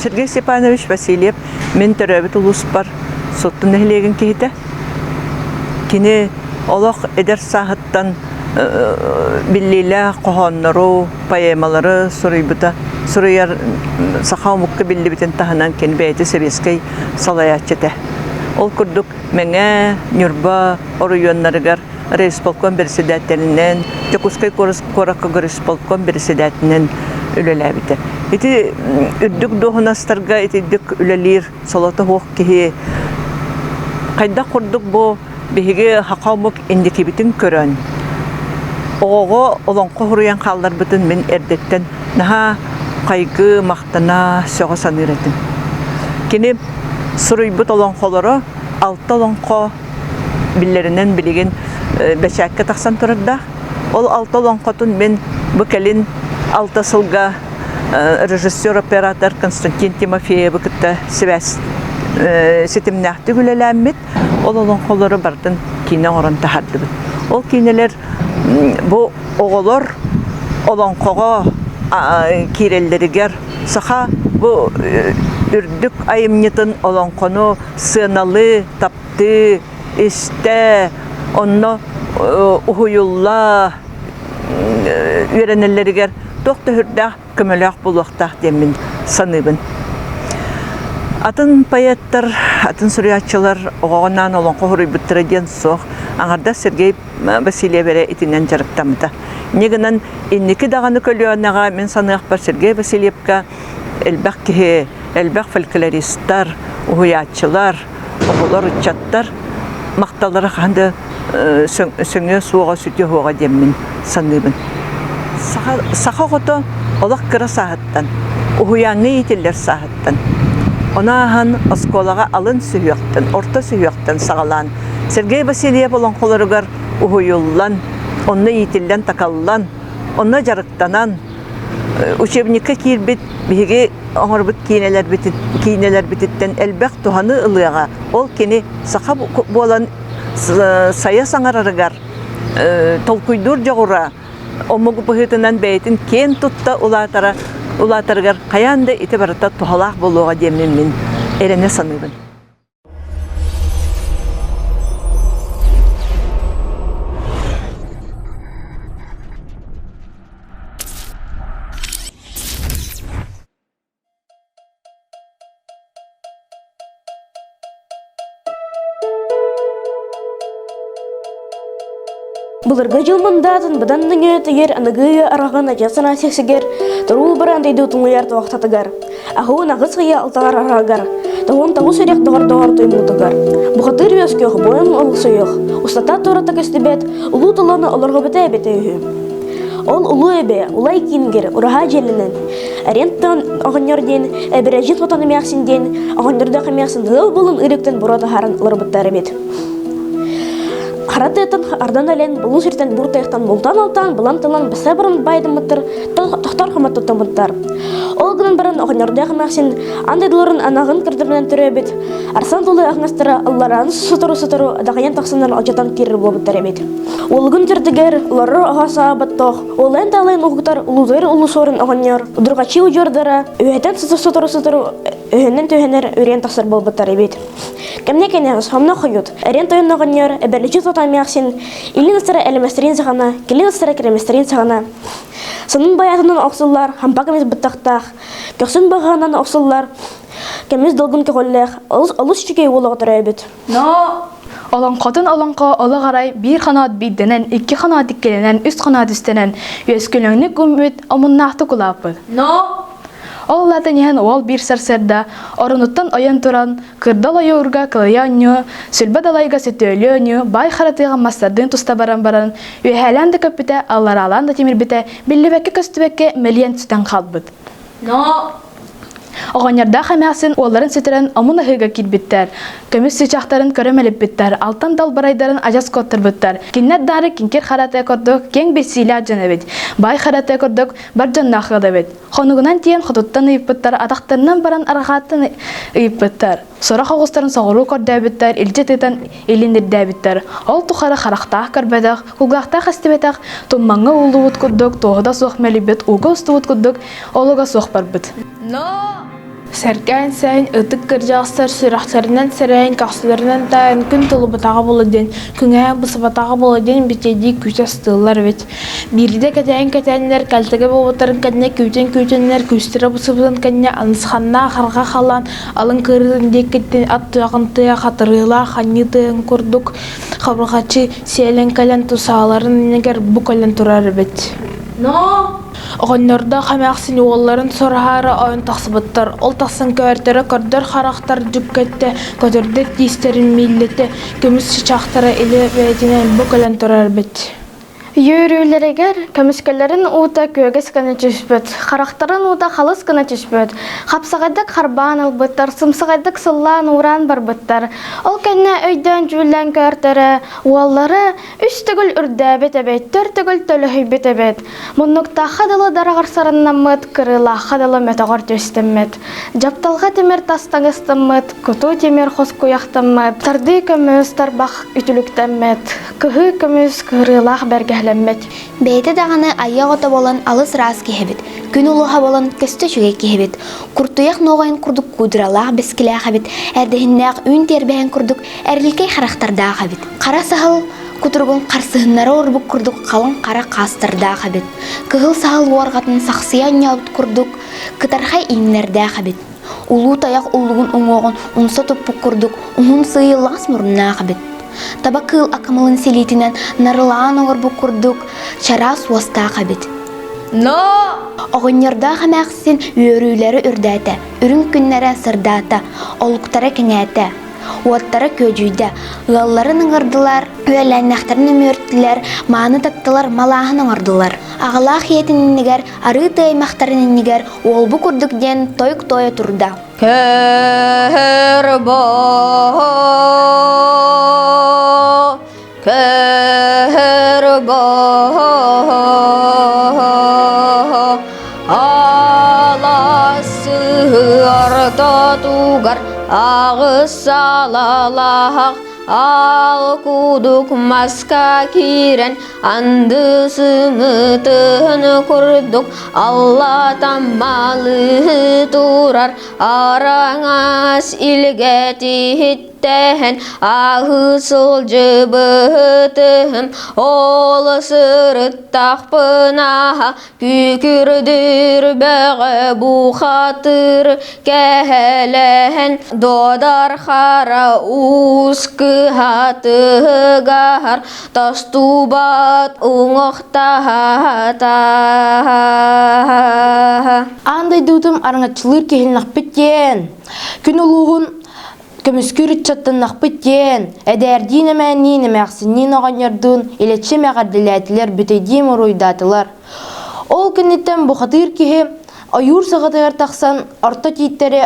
Сергей Степанович Васильев мен төрөбүт улус бар соттун эхлеген кихите. Кини олох эдер сахаттан биллиле кохоннору, поэмалары сурыйбыта. Сурыяр сахаумукка биллибитен таханан кен бейти Советский салаячете. Ол курдук меңе Нюрба оруйоннарыгар рейсполком председателинен, Текускай коракка рейсполком председателинен үлеләбите. Ити үддүк дохунастарга ити дүк үлелир солота хоқ кихи. Кайда курдук бу биһиге хакаумук индикибитин көрөн. Ого олонко хуруян халдар бүтүн мен эрдеттен наха кайгы мактана сого саныретин. Кини суруйбут олонколоро алты олонко биллеринен билеген бешакка таксан турда. Ол алты олонкотун мен бу келин алты сылга режиссер-оператор Константин Тимофеев кытта связь сетимнахты гүлеләммит. Ол олонколору бардын кине орын тахардыбыт. Ол кинелер бу оголор олонкого киреллеригер саха бу үрдүк айымнытын олонкону сыналы тапты исте онно ухуюлла үйренелеригер тохта хүрдах көмөлөк булуктах демин саныбын. Атын поэттар, атын сүрячылар оғанан олонко хуруйбыттыры ден соқ. Аңарда Сергей Васильев бере итинен жарықтамыда. Негінен инники дағаны көліонаға мен санық бар Сергей Васильевка әлбәқ кеге, әлбәқ фольклористар, уғуячылар, оғылар ұтчаттар мақталары қанды сөңе суға сүте хоға демін саныбын. Сақа ғото олақ кыра сағыттан, уғуяңы етелер сағыттан. Онахан осколаға алын сүйіқтен, орта сүйіқтен сағалан. Сергей Васильев olan қолырығар ұғыйыллан, онны етілден такаллан, онны жарықтанан. Учебникке кирбит, бігі оңырбыт кейнелер бітіттен әлбәқ туғаны ылыға. Ол кені сақа болан сая саңарарығар, толкуйдур жағыра, омығы бұғытынан бәйтін кен тұтта улатарығар қаянды ити барыта туғалақ болуға демін мен әрене саныбын. Бұлырға жылмындатын бұданның өтігер анығыйы араған ажасына сексігер, тұрул барандайды ұтыңғыярды вақтатығар. Ағуын ағыз ғия алтағар арағар, тұғын тағу сөрек доғар тоймылдығар. Бұқатыр өскеғ бойын ол сойық, ұстата тората көстібет, ұлу тұланы оларға біті әбеті үйі. Ол ұлу әбе, ұлай кейінгер, ұраға желінен. Аренттан ағынерден, әбірәжін тұтаны мәқсінден, ағынерді қамяқсын ғыл болын үріктен бұрады харын ұларбыттары бет. Харатыйтын ардан әлен бұлу сүртен бұртайықтан болтан-алтан, бұлан-тылан бісі бұрын байдымыттыр, тоқтар қымат тұттымыттар. Ол күнін бірін оғынерді қымақсен, андайдыларын анағын кірдірінен түрі бет. Арсан толы ағынастыры аллараны сұтыру-сұтыру адағайын тақсынлар алжатан керір болбыттар бет. Ол күн түрдігер, олары ағасы абаттоқ, ол ән талайын ұғықтар ұлудайыр ұлы сорын оғынер, ұдырғачи ұжырдары, өйетен сұтыру-сұтыру өйінен түйінер өрен тақсыр болбыттар бет. Кәмнекенен сомна қойыд, әрен тойын оғынер, әбәрлічі Мяксин, или настара элеместерин сағана, келі настара кереместерин сағана. Сының баятынан оқсылар, хампакамыз бұттақтақ, көксін бағанан оқсылар, кәміз долгын кеғолләқ, алыс чүкей олығы тұрай бет. Но, оланқотын оланқо олы қарай бір қанат бидденен, екі қанат иккеленен, үст қанат үстенен, өскөліңні көмбет омыннақты құлапы. Но, Оллата нehen ол bir сарсерда, орынуттан оян туран, кырдал ойурга кылыянню, сүлбе далайга сөтөлөню, бай харатыга мастардын туста баран-баран, үйхәләнді көппіте, аллар алан да темір біте, біллібәкке көстібәкке миллион түстен қалбыд. Но, оғанярда қамяқсын оларын сөтірен омын ахыға китбіттер, көміс сычақтарын көрімеліп біттер, алтан дал барайдарын ажас коттыр біттер. Киннет дары кинкер харатая кордық, кен бесилі жана бет, бай харатая кордық, бар жанна ақыда бет. Қонуғынан тиен құтуттан үйіп біттер, атақтарынан баран арағаттан үйіп біттер. Сора қоғыстарын соғыру көрді біттер, илжететен еліндерді біттер. Ол тұқары қарақтақ көрбедіқ, құлғақтақ әстібетіқ, тұммаңы ұлы ұт күддік, тоғыда соқ мәлі бет, ұғы ұсты ұт күддік, олыға соқ бар біт. Сәргән сайын ытык кыржағыстар сүрақтарынан сәрәйін қақсыларынан тайын күн толы батаға болуден, күңә бұсы батаға болуден бітеді күз астылар вет. Бірді кәтәйін-кәтәйінлер кәлтігі болуттарын кәдіне көйтен-көйтенлер күстірі бұсы-бұсын кәдіне анысханна қарға қалан алын кырын декеттен ат тұяғынтыя қатырыла қанны тыйын күрдік қабырғачы сиэлен кәлен тұсағаларын негер бұ кәлен тұрар бет. Оғыннарда қамақсын оларын сұрағары ойын тақсыбыттар. Ол тақсын көрдері көрдер қарақтар жүккетті, көтердік дейстерін мейлеті, көміс шычақтары елі бәйтінен бүкілін тұрар бет. Йөрүләрегер көмүскәләрен ута көгәс кенә төшбөт, характарын ута халыс кенә төшбөт. Хапсагайдык харбан албыттар, сымсагайдык сыллан уран барбыттар. Ул кенә өйдән җүлән кәртәре, уаллары үч түгел үрдәбе тәбәт, төр түгел төлөһи бетәбәт. Моннукта хадалы дарагар сарыннан мыт кырыла, хадалы метагар төстәммәт. Җапталга тимер тастагыстыммыт, куту тимер хоскуяктыммыт. Тарды көмүс тарбах ütүлүктәммәт. Кыһы көмүс кырылах бәргә Бейті дағаны аяқ ота болан алыс рас кехебет. Күн улуға болан көсті жүге кехебет. Күртуяқ ноғайын күрдік кудыралақ бескілі қабет. Әрдігіннәқ үн тербәйін күрдік әрілкей қарақтарда қабет. Қара сағыл күтіргін қарсығынлары орбық күрдік қалың қара қастырда қабет. Кығыл сағыл уарғатын сақсиян яуыт күрдік кытархай иңлерді қабет. Улу таяқ улуғын оңоғын ұнса тұппық күрдік ұңын сыйылас мұрынна қабет. Табакыл акамылын селитинен нарылаан оғырбу күрдік чара суаста қабет. Оғыннерда қамақсын үйөрүйлері үрдәті, үрін күннері сырдаты, олықтары кеңәті, уаттары көжүйді, ұялларын ыңырдылар, үйәләннәқтарын өмөрттілер, маны таттылар, малағын ыңырдылар. Ағылақ етінінігер, ары таймақтарынынігер, ол бұ күрдікден тойық-тойы тұрда. Kərba alası arda tugar ağız salalaq al kuduk maska kiren andı sımıtını kurduk Allah tammalı turar arangas ilgeti tehen ahısıl cıbıtım ol sırıttaq pınaha kükürdür bəğe bu xatır kəhələn dodar xara uskı hatı gahar tastubat uŋoqtahata Андай дутым араңатчылыр кехілнақ біттен. Күн ұлуғын көміскүріт чаттаннақ біттен. Әдәрдейін әмәнейін әмәқсінен оғанердың елетші мәғарділәтілер бүтейдейм ұройдатылар. Ол күннеттен бұқатыр кехе Аюр сағатығар тақсан арта титтері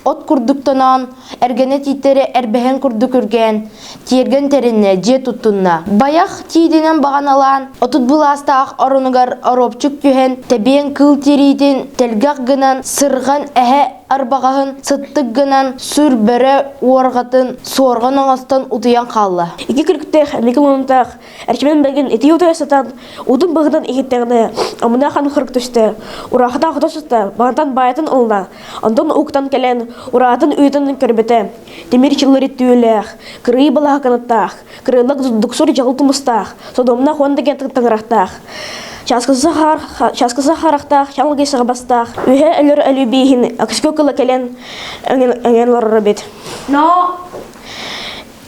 от күрдіктанан, әргені титтері әрбәхен күрдік үрген, тиерген тәрінне же тұттынна. Баяқ тейденен баған алан, отыт бұластақ орынығар оропчық түйен, тәбен кыл терейден, тәлгақ гынан, сырған әхе арбағағын, сыттық гынан, сүр бәрі уарғатын, суарған оңастан ұтыян қалла. Iki kırıktaq, әмекі мұнтақ, әрчімен бәлген еті ұтай сатан, ұдың бұғыдан егеттәғіне, амына қан қырық түсті, ұрақыда құта сұсты, бағантан байатын ұлына, андон ұқтан кәлен, ұрағатын үйетін көрбеті, демер чылыр етті өліғ, кырый балаға канаттақ, кырылық дұқсыр жағылтымыстақ, содомына қуандыген таңырақтақ. Часкысы харақтақ, чаңылгесіға бастақ, үйе әлір әлі бейхін, әкіскі кылы кәлен әңген ларыры бет.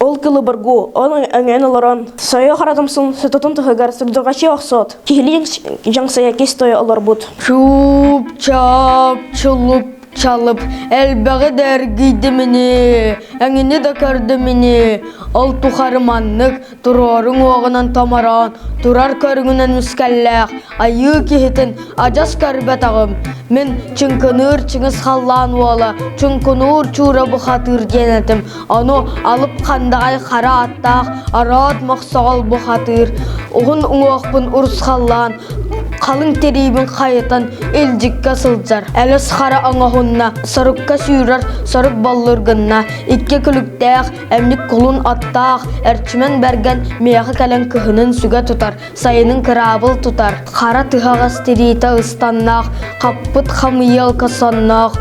Ол кылы баргу, он әңген оларан, сайы қаратымсын, сөтотын тұхығар сүрдірғачы оқсот, кехілі жаңсая кес тойы олар бұд. Шуп, чап, чылып, çalıp elbəği dərgiydi mini, əngini də kördi mini, al tuxarmanlık, turarın oğunan tamaran, turar körgünen müskəlləq, ayı kihitin, acas kərbət ağım, min çınkınır çıngız xallan oğla, çınkınır çura bu xatır genetim, onu alıp qandağay xara attaq, arat maqsağal bu xatır, oğun oğuqbın urs xallan, kalın teribin kayıtan elcikka sılcar. Elis xara anahunna, sarıkka suyurar, sarık ballırgınna. İkke külüktäq, emlik kulun attaq, erçimen bergen meyağı kelen kıhının süge tutar, sayının kırabıl tutar. Xara tıhağas terita ıstannaq, kappıt xamıyal kasannaq,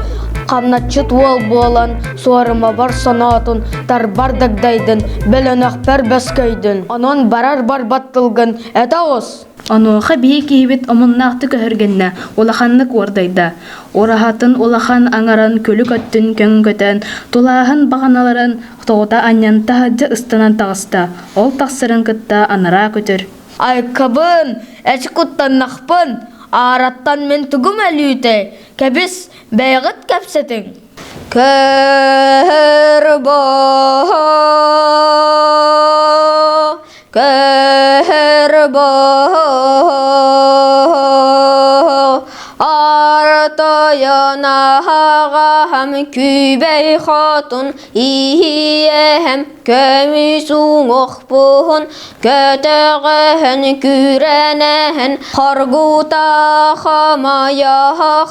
Камнатчы туол болан, суарыма бар санатын, тарбар дагдайдын, белөнөк пербескейдин. Анон барар бар баттылгын, этаос. Онуоха бии киһибит омуннаахты көһөргенне, улаханнык уордайда. Орахатын улахан аңаран көлүк өттүн көңгөтөн, тулааһын баганаларын тоғута аньян таһаджы ыстанан тағыста. Ол тахсырын кытта анара көтөр. Ай кабын, эчкуттаннахпын, араттан мен тугум әлүйте, кәбіс бәйгіт кәпсетің. Кәрбо, артаянаға һәм күбәй хатын, ие һәм көмісуң оқпуын, көтіғін күрәнәһін, қаргута қамая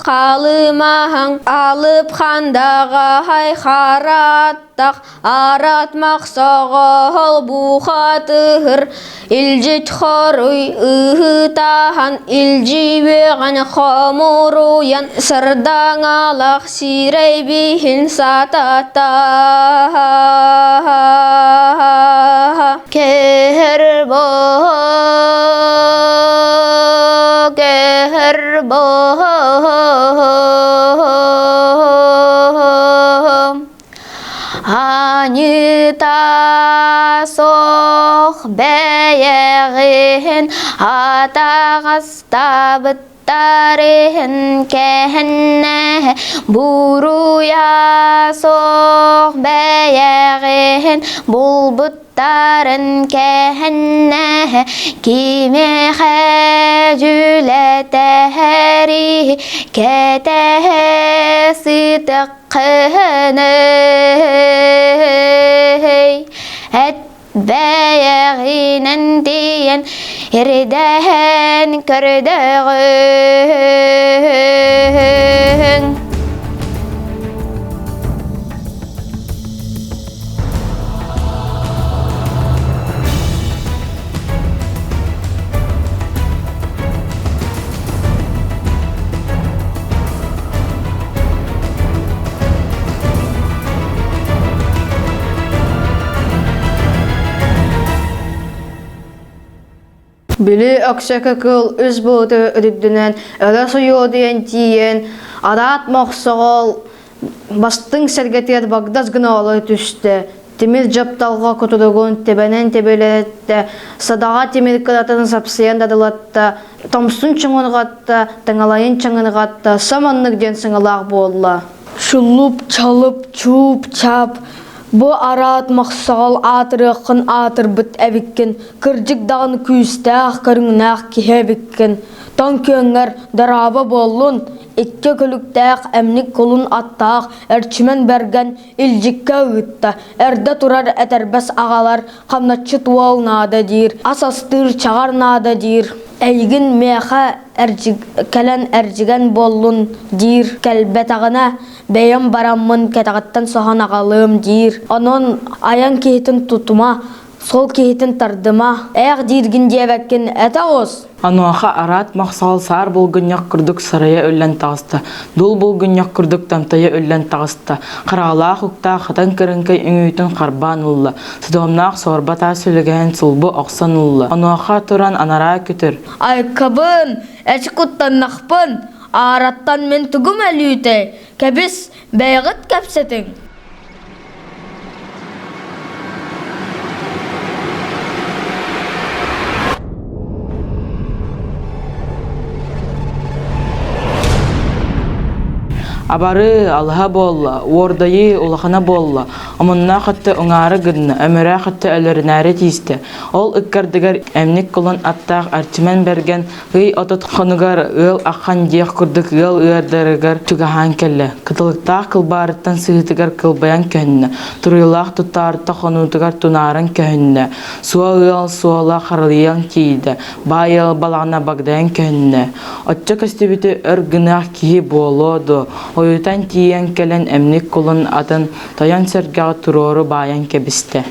қалымаһың, алып қандаға хай қараттақ, аратмақ сағал бұқатығыр, илжит хоруй ыхытахан, илжибеған қамуруян, сырдаң алақ сирей бихін сатата. Кербо, кербо, Анита соқ бәйәғін, атағаста біттарығын кәхінне, бұруя соқ бәйәғін, бұл бұттарын кәхінне, кеме жүләтәхәрі, кәтәхәсі қынай, әт бәйәғінен дейін ердәхін көрдіғін. Били аксака кыл үз болуты өдүддүнен өлө суйуодуен тиен арат моксогол бастың сергетер багдас гына олы түстө. Темир жапталга котодогон тебенен тебелетте, садага темир кыратын сапсыян дадылатта, томсун чоңонгатта, таңалайын чаңынгатта, саманнык ден сыңалак болла. Шулуп, чалып, чуп, чап. Бу арат мақсағал атырықын атыр бұт әбіккен, кіржік дағын күйістәқ көріңнәқ кехебіккен. Тон көңір дарабы болын, икке көліктәқ әмнік қолын аттақ, әрчімен бәрген илжікке ұйтта. Әрді тұрар әтәрбәс ағалар, қамнатчы туал нады дейір, асастыр чағар нады дейір. Әйгін меха кәлән әржіген болын дейір, кәлбәтағына бәйім барамын кәтағаттан соған ағалым дейір. Onun аян кейтін тұтыма, сол кейтін тардыма, әғ дейіргін дейбәккен әті оз. Ануаха арат мақсал сар болгыньяк күрдік сарая өллән тағысты. Дул болгыньяк күрдік тамтая өллән тағысты. Қаралақ ұқта қатын кірінкай үңейтін қарбан ұлы. Сыдомнақ сорбата сөйлеген сылбы оқсан ұлы. Ануаха тұран анара күтір. Ай кабын, әчі құттан нақпын, араттан мен түгім әлүйте, кәбіс бәйгіт кәпсетің. Абары алха болла, уордайы улахана болла. Амынна қатты ұңары гыдны, өмірі қатты өлірінәрі тиісті. Ол үккардығар әмнік қолын аттақ әртімен берген ғый отыт қонығар ұл аққан дейқ күрдік ұл ұйардарығар түгіған кәлі. Қытылықтақ қылбарыттан сығытығар қылбаян көхінні. Тұрылақ тұттарытта қонутығар тұнарын көхінні. Суа ұл суала қарылиян кейді. Бай ұл балағына бағдайын көхінні. Отча көстебеті өр гынақ кейі болуды. Oyutan tiyen kelen emnik kulun adın tayan sergağı turoru bayan kebiste.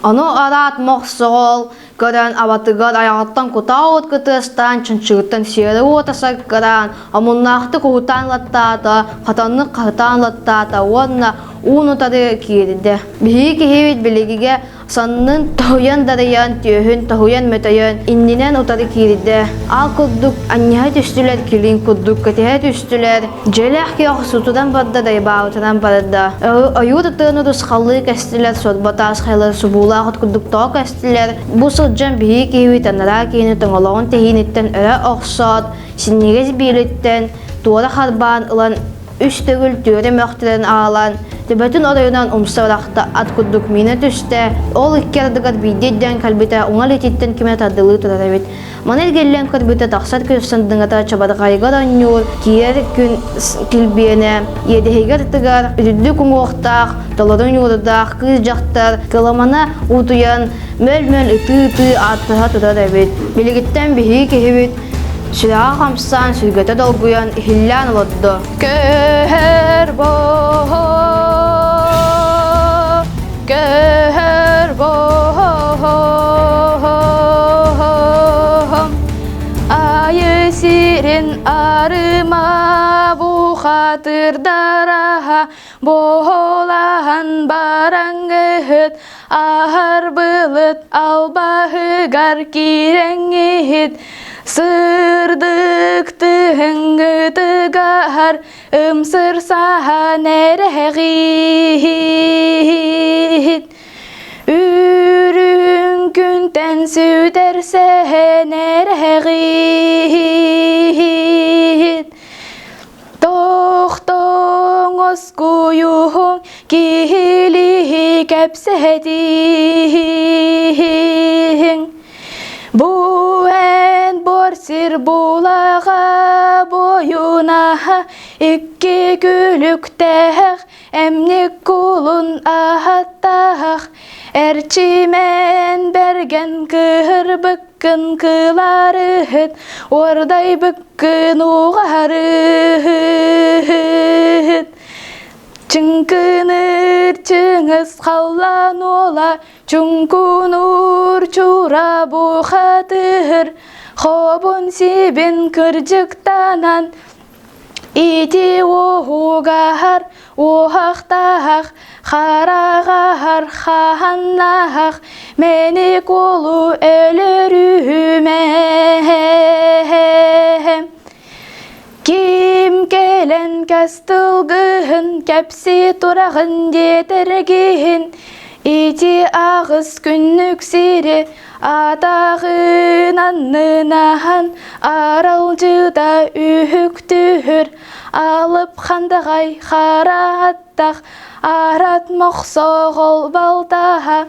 Onu arat moqsoğol, Garan abatıgar ayağıttan kutağıt kıtıstan, çınçıgıttan siyeri otasak garan, amunnahtı kuhutan lattata, katanlık kahtan lattata, onna unu tadı kirdi. Bihi kihivit biligige, sanının tahuyan darayan, tüyhün tahuyan metayan, inninen utadı kirdi. Al kudduk, annihat üstüler, kilin kudduk, katihat üstüler, jeleh ki sutudan badda da yabağıtıdan badda. Ayut atığını ruskallığı kestiler, sodbatas khaylar subulağıt kudduk toğ kestiler. Bu sılcan bihi kihivit anara kini tangolağın tehinitten öre oqsat, sinnigez bilitten, tuğra harban ılan üstügül tüyre möhteren ağalan, Tibet'in orayından umstavrakta at kudduk minnet üstte, ol ikkerdikad bididden kalbite ungal ititten kime taddılı turarabit. Manel gellen kalbite taqsat köstandığında çabada kaygar anyur, kiyer gün kilbiyene, yedehigar tıgar, üdüddü kungoqtaq, doların yurdaq, kızjaqtar, kılamana utuyan, möl ıtı attıha turarabit. Biligitten bihi kehibit, Sürağa kamsan, sürgete dolguyan, ihillan oldu. Göher boho, göher boho, ayı sirin arıma bu hatırdara, boğulahan barangıhıt, ahar bılıt albahıgar kirengihit, Sırdık tıhıngı tıgar, ımsır saha nerehit. Ürün günten süderse nerehit. Tohton oskuyuhun kihili kepsedin. Bu en borsir bulağa boyuna iki gülüktek emnik kulun ahattaq erçimen bergen kır bıkkın kılarıhıt orday bıkkın uğarıhıt Çınkınır çıngız kallan ola Çunkunur çura bu hatır Xobun sibin kırcıktanan İti oğuğar oğaktağ Xarağar xahannağ Meni kolu ölürüme Kim gelen kastılgın, kepsi turağın yetergin, İti ağız günlük siri, atağın annınahan, aralcıda ühüktühür, alıp xandağay xarattaq, aratmoq soğol baltaha,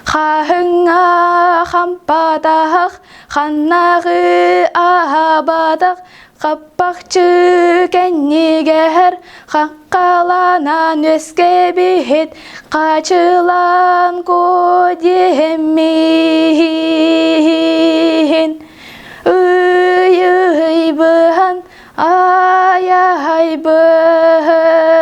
xahınğa xampadaq, xannağı ahabadaq, Qappaqçı kenniger, qaqqalanan öskebihit, qaçılan kodyemin. Uy bıhan, ay bıhan.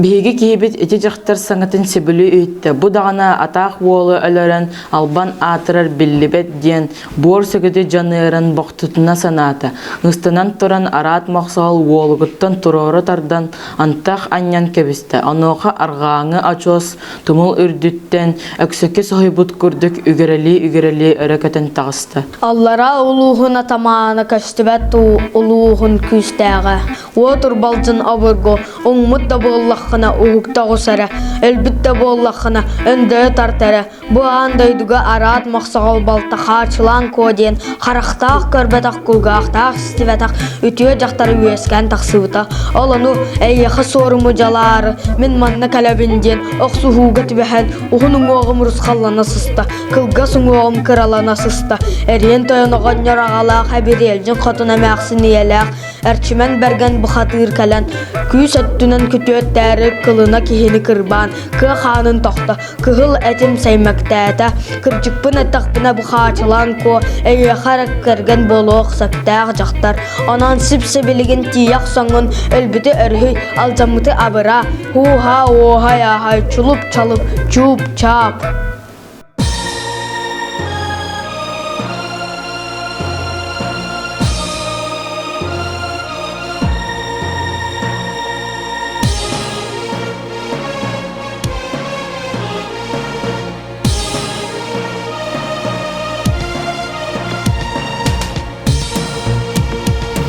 Биһиги киһибит ити дьахтар саҥатын сибили үйтtä. Бу даҕана атаах уолу өлөрөн албан аатырар биллибет диэн буор сөгүдү жаныыран бохтутуна санаата. Ыстынан туран араат махсаал уолугуттан туроору тардан антах аньян кебисте. Онуоха аргааҥы очуос тумул үрдүттен өксөкке соһуйбут курдук үгөрели өрөкөтөн таҕыста. Аллара улуухуна тамаана кастыбат улуухун күстääҕэ. Уотур балжын абырго оңмут да боллаххына угукта госара, элбитте боллаххына өндө тартара. Бу андайдуга араат махсагал балта хачылан коден, харахтаах көрбетак кулгаахтаах стиветак, үтүө жактары үескен таксыбыта. Олону эйяхы соруму жалары, мен манна калабинден, оксухууга тибэхэн, ухунуң оғым русқаллана сыста, кылгасың оғым кыралана сыста. Эрен тойоногон ярағалаах әбирелжін хотуна мәқсін иеләқ, әрчімен берген бухатыр калан күс өттүнөн күтөттәрі кылына кихини кырбан кы ханын тохта кыгыл этим саймактата кыржыкпын аттактына бухачылан ко эйе харак керген болок саптак жактар анан сипсебилеген тияк соңун өлбүтү өрхүй алжамыты абыра хуха оха яхай чулуп чалып чуп чап.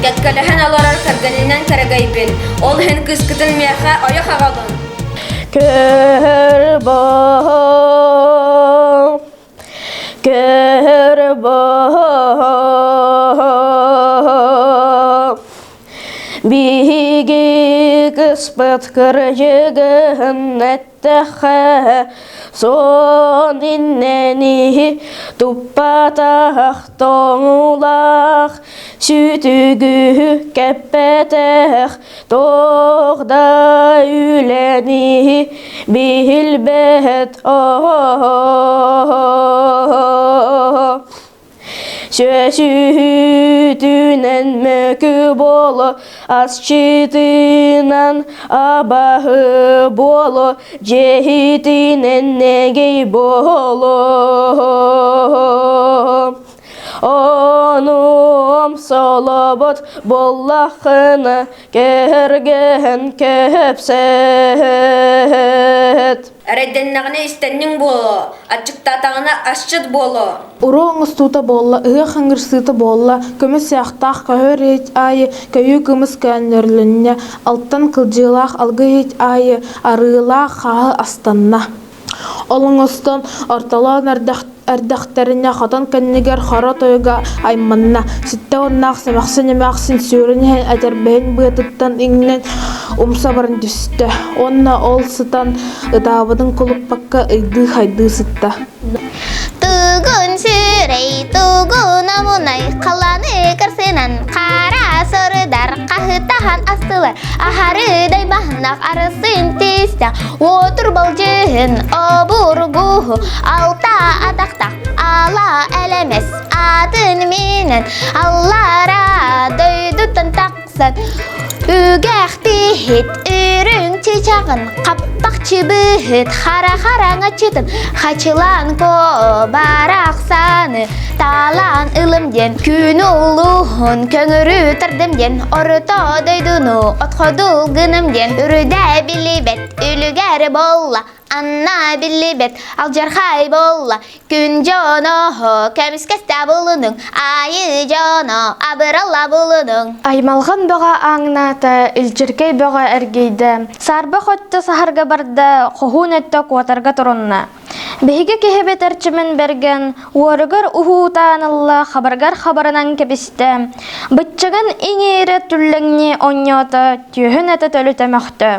Яткалахан аларар карганинан карагайбин. Ол хен кыскытын мяха аяк агалын. Биги кыспыт кыржыгын әттәхә сон иннени туппатах тоңулах сүтүгү кәппәтәх тоғда үләни билбәт Сөсүтүнен мөкү болу, асчытынан абахы болу, жехитинен негей болу. Онум солобот боллахына керген көпсет. Әредденнағына істеннің болу, ачықтатағына асчыт болу. Уроң ыстута болла, ыға қаңырсыты болла, көміс яқтақ көхөр ет айы, көйі көміс кәнерлінне, алттан кылжылақ алғы ет айы, арылақ қағы астанна. Олыңыстан арталан әрдәқтәріне қатын кәннегер қара тойға айманна. Сітті оннақ сәмәқсын емәқсын сөрінен әдербәйін бұйтыттан еңнен умса барын түсті. Онна ол сытан ұдабыдың құлып баққа ұйды қайды сытта. Тугун сүрей, тугун амунай, қаланы кірсінен қара сұрыдар, қағытахан астылар, ахарыдай бахнақ арысын тестен, отыр бұл жүйін, обургуhu, алта атақтақ, ала әлемес, атын менен, аллара дөйдүттен тақсат, үгәқті хет, үрің чечағын, қаппақ чебіхет, хара-хараңа четін, хачылан ко барақсаны, талан ылымден, күн ұлуғын, көңірі тұрдымден, орыта дөйдіну, отқодыл гынымден, үрді білібет, үлігәрі болла, Анна билибет, алжархай болла, күн жоно, көміскесті болының, айы жоно, абыралла болының. Аймалған бұға аңната, үлчіркей бұға әргейді. Сарбы қотты сахарға барды, құхун өтті қуатарға тұрынна. Беге кехебет әрчімен берген, уарығыр ұхутанылла хабаргар хабарынан кебісті. Бұтчығын еңері түлліңне оньоты, түйін әті төлітеміқті.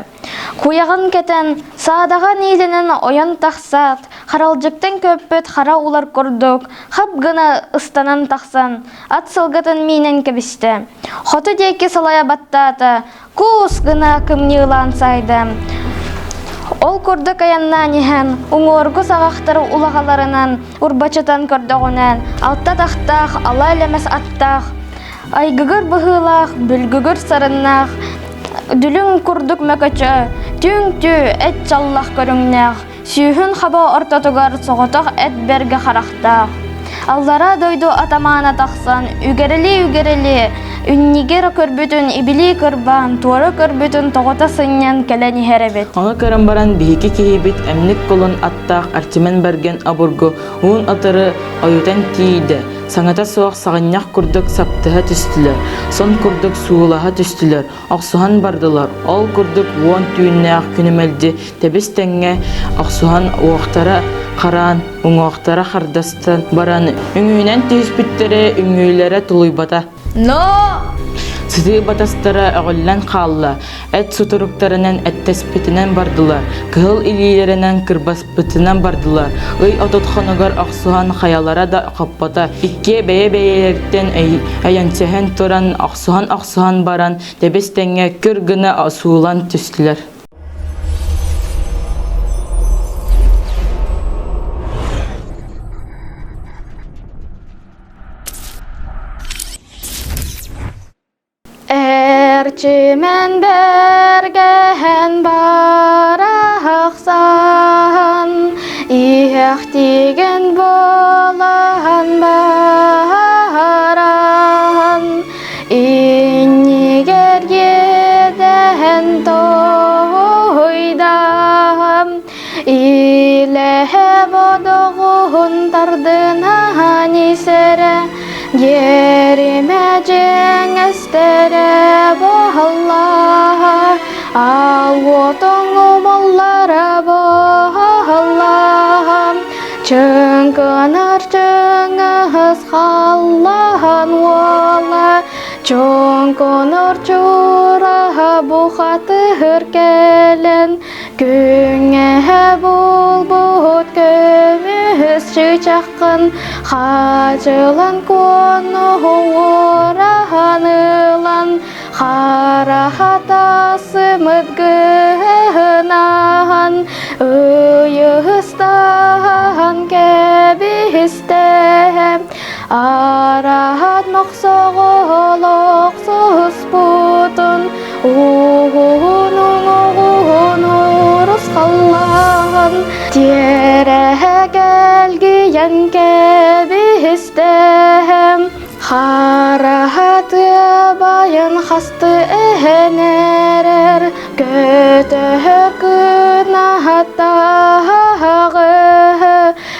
Куяғын кетен, садаған елінің оян тақсат, қаралжықтың көппет қара улар көрдік, қап ғына ұстанан тақсан, ат сылғытын менен кебісті. Хоты дейкі салая баттаты, көз ғына кімні ұлансайды. Ол көрдік аяннан ехен, ұңорғы сағақтары улағаларынан, ұрбачытан көрдіғінен, алта тақтақ, ала әлемес аттақ, айгығыр бұғылақ, бүлгігір сарыннақ, дүлің күрдік мәкәчі, түң-тү әт жаллақ көріңнәқ, сүйін хаба ортатығар соғытақ әт берге қарақтақ. Аллара дойду атамана тақсан, үгерілі, үннигер көрбүтін ибили кырбан, туары көрбүтін тоғыта сыннан кәләні хәрәбет. Оңа көрін баран бейкі кейбет әмнік қолын аттақ артимен берген абургу, уын атыры ойутан тейді. Саңата соқ сағыннақ күрдік саптыға түстілер, сон күрдік суылаға түстілер, ақсухан бардылар. Ол күрдік уон түйіннәқ күнімелді тәбіс тәңе ақсухан оқтара қаран, оңуақтара қардастан баран. Үңүйнен түйіс бүттері үңүйлері тұлуйбата. Но! Сыты батастара оголлан қалла, әт суturuktарынан әттеспетінен бардыла, кығыл илилерінен кырбаспытынан бардыла, ый ототхоногар ақсухан хаялара да қаппата, икке бәйе-бәйелерден әйянсәхен туран ақсухан баран, дәбестенге күр гына асуулан түстілер. Erçimen bergen baraqsan, ihtigen bolan baran, inniger yeden toydam, ilehe bodoğun tardına nisere, yerime cengestere bohallah, al otonu mallara bohallah, çıngınar çıngız hallan valla, çıngınar çura bu hatır gelen, güne bulbut kömüz çiçakın, hacılan konu uğranılan, harahatası mıdgınan, ıyıstan kebistem, arahat moksoğuluksuz putun, uğunuruz kallan, tiyere gelgiyen kebistem, harahatı bayan hastı ehenerer, kötü günahattağı,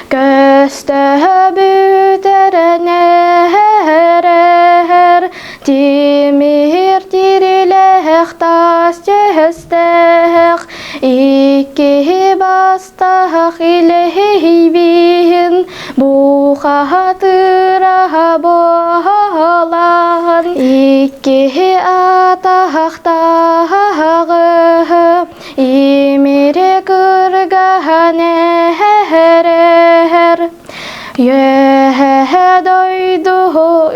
köste büterener, timir tirilek tas cestek, iki bastah ilehibin, bu hatıra boğalan, iki atahtağı, imiri kırganerer, yehe doydu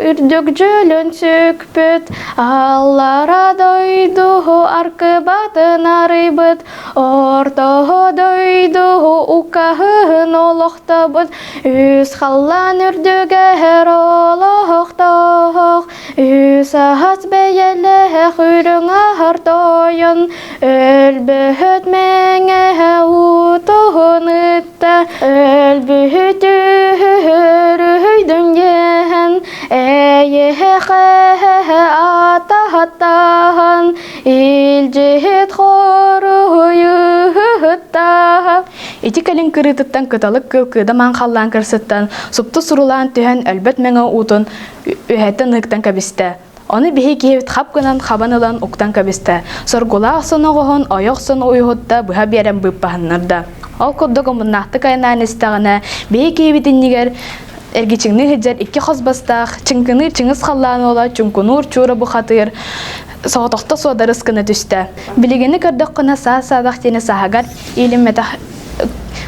ürdük cülün sükpüt, allara doydu arkıbatın arıbıt, ortağı doydu ukahın oloqtabıt, üs hallan ürdüger oloqtaq, üs ahas beyelek ürün ahartoyun, ölbühüt menge utuğun ıtta, ölbühüt üydün yehen, eyehe atahatahan, ilcihit koruyuhutta. Итикалин кырытыттан кыталык кылкыда манхаллан кырсыттан, супты сурулан түһэн әлбәт мәңә утун үһәттен ыктан кабисте. Оны бихи киһибит хапкынан хабанылан уктан кабисте. Соргулаах соногоһон ойох соно уйхутта быһа биэрэн быппаһыннарда. Ол курдук омуннаахты кайнаан истэҕинэ бихи киһибитиннигер эргичиңни хыджар икки хосбастаах, чыңкыныр чыңыс халлаан ола чуңкунур чуура бухатыр. Соғытоқта суадарыс кына түсті. Билигені көрдік қына саа-саадақ тені сағагар илімметақ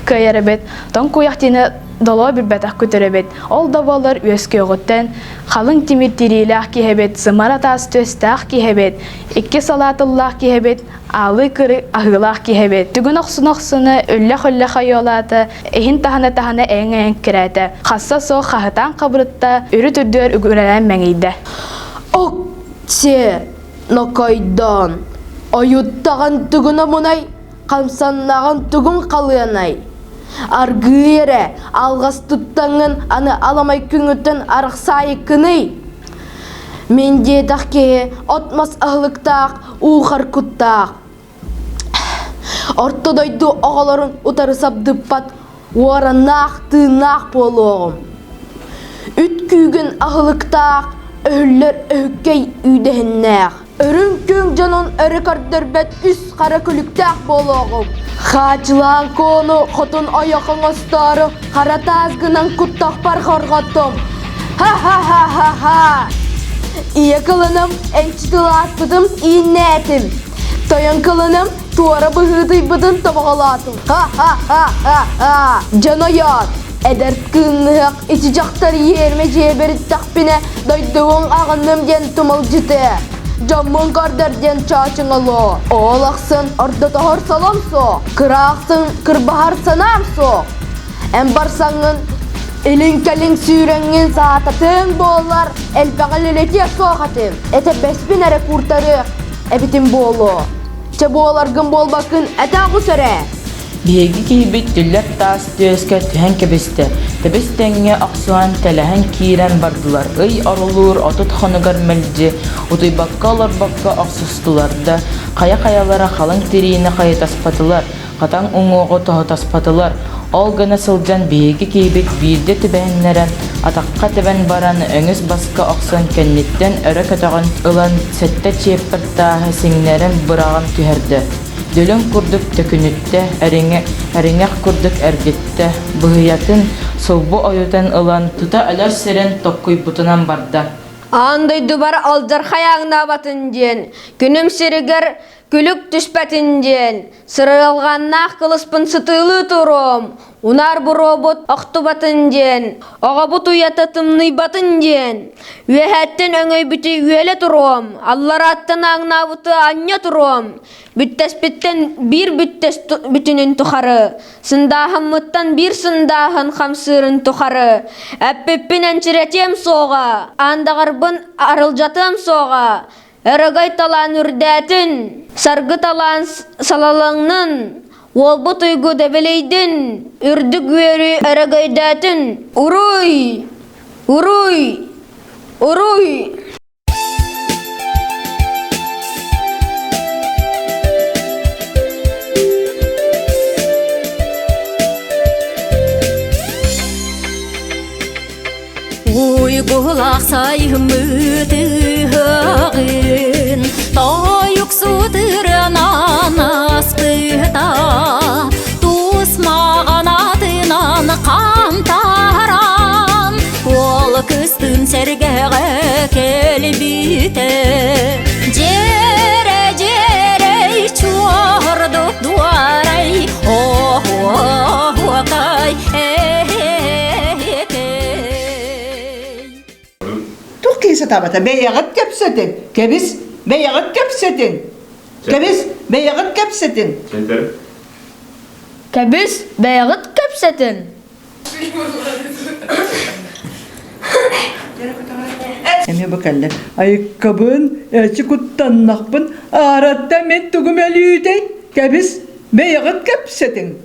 көйеребет, тон куяқ тені долоо бір бәтақ көтеребет. Ол да болар өске оғыттен, қалың тимир тирилақ кейхебет, сымара тас төстақ кейхебет, икки салатыллақ кейхебет, алы кыры ағылақ кейхебет. Түгін оқсын-оқсыны өлләқ-өлләқ айолаты, эхин тахана-тахана әң-әң кірәті. Қасса соқ қағытан қабырытта үрі түрдер үгірәлән мәңейді. Окте! Нокайдан, аюттаған түгіні мұнай, қамсаннаған түгін қалыянай. Аргыйре, алғас тұттаңын, аны аламай күңіттін арықсайы кіні. Мен дедақ ке, отмас ағылықтақ, уғар күттақ. Ортодойды оғаларын ұтарысап дұппат, уаранақ-тынақ болуғым. Үт күйгін ағылықтақ, өллер өккей үйдігіннәқ. Өрін көң жанын өрі кардырбет үс қара күліктәқ болуғым. Хачылан кону қотын аяқын остары қара тазгынан күттақ бар қарғаттым. Ха-ха-ха-ха-ха! İyi kılınım, ençitilatbıdım, innetim. Toyan kılınım, tuara bıhıdıybıdın tabağalatım. Ha ha ha ha ha. Canayat. Eder kınlık, içecektar yerme ceberit takpine, daydıvın ağınım den tumalcıtı. Camın kardar den çaçın alo. Oğlaksın, orda tahar salamso. Kırağıksın, kırbahar sanamso. En barsanın, elin kelin sürengin saatatın bollar, elpeğil eletiye soğatım. Ete 5000 ere kurtarı, ebitim bolu. Çabuğalar gün bol bakın, ete ağu söre. Биеги киһибит түллэр таас түөскэ түһэн кэбисте. Тэбис тэҥҥэ ахсуан тэлэһэн киирэн бардылар. Ый орулуур отут хонугар мэлдьи, утуйбакка олорбакка ахсустуларда, кая-каялара халың тириини хайытаспатылар, катаң уҥуоҕу тоһутаспатылар. Ол гына сылдьан биеги киһибит биирдэ түбэһиннэрэн, атакка тэбэн баран өҥүс баска охсон кэнниттэн өрө көтөҕөн ылан сэттэ чиэппэртааһы сиҥнэрэн быраган түһэрдэ. Дөлөн курдук төкүнүттэ, эриңэх курдук эргитте, быһыятын сылбу ойутан ылан тута өлөр сирен tokkуйбутунан барда. Андай дубар алдар хаяғына батын ден, күнім сирігер күлік түспәтін ден, сырылғаннақ қылыспын сытылы тұрым, унар бұ робот ақты батын ден, оға бұт уята тымный батын ден, өйәттен өңөй бүті өйлі тұрым, аллар аттын аңна бұты анья тұрым, бүттәспеттен бір бүттәс бүтінін тұқары, сындағын бір сындағын қамсырын тұқары, әппеппен әнчіретем соға, андағарбын арылжатым соға, әрігай талан үрдәтін, сарғы талан салалаңның, олбы тұйгы дәбелейдің, үрдік өрі әрігайдәтін, ұруй, ұруй, ұруй. Uygular sayımıdığın Toyuk sudıranan aspıda Tusmağan adınan kantaran Ol kıstın sergeğe kelbite Jere jere çorduk duaray Oh oh oh kay Türkiye'si tabata beyağıt kepsetin. Kebiz beyağıt kepsetin. Kebiz beyağıt kepsetin. Kebiz beyağıt kepsetin. Eme bakalım. Ayakkabın, çikuttanlakpın, aratta men tugümelüydey. Kebiz beyağıt kepsetin.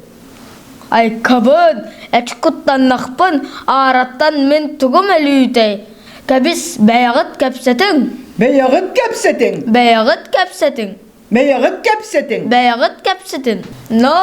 Ayakkabın, eçkuttanlakpın, arattan men tugum elüydey. Kebiz beyağıt kepsetin. Beyağıt kepsetin. Beyağıt kepsetin. Beyağıt kepsetin. Beyağıt kepsetin. No.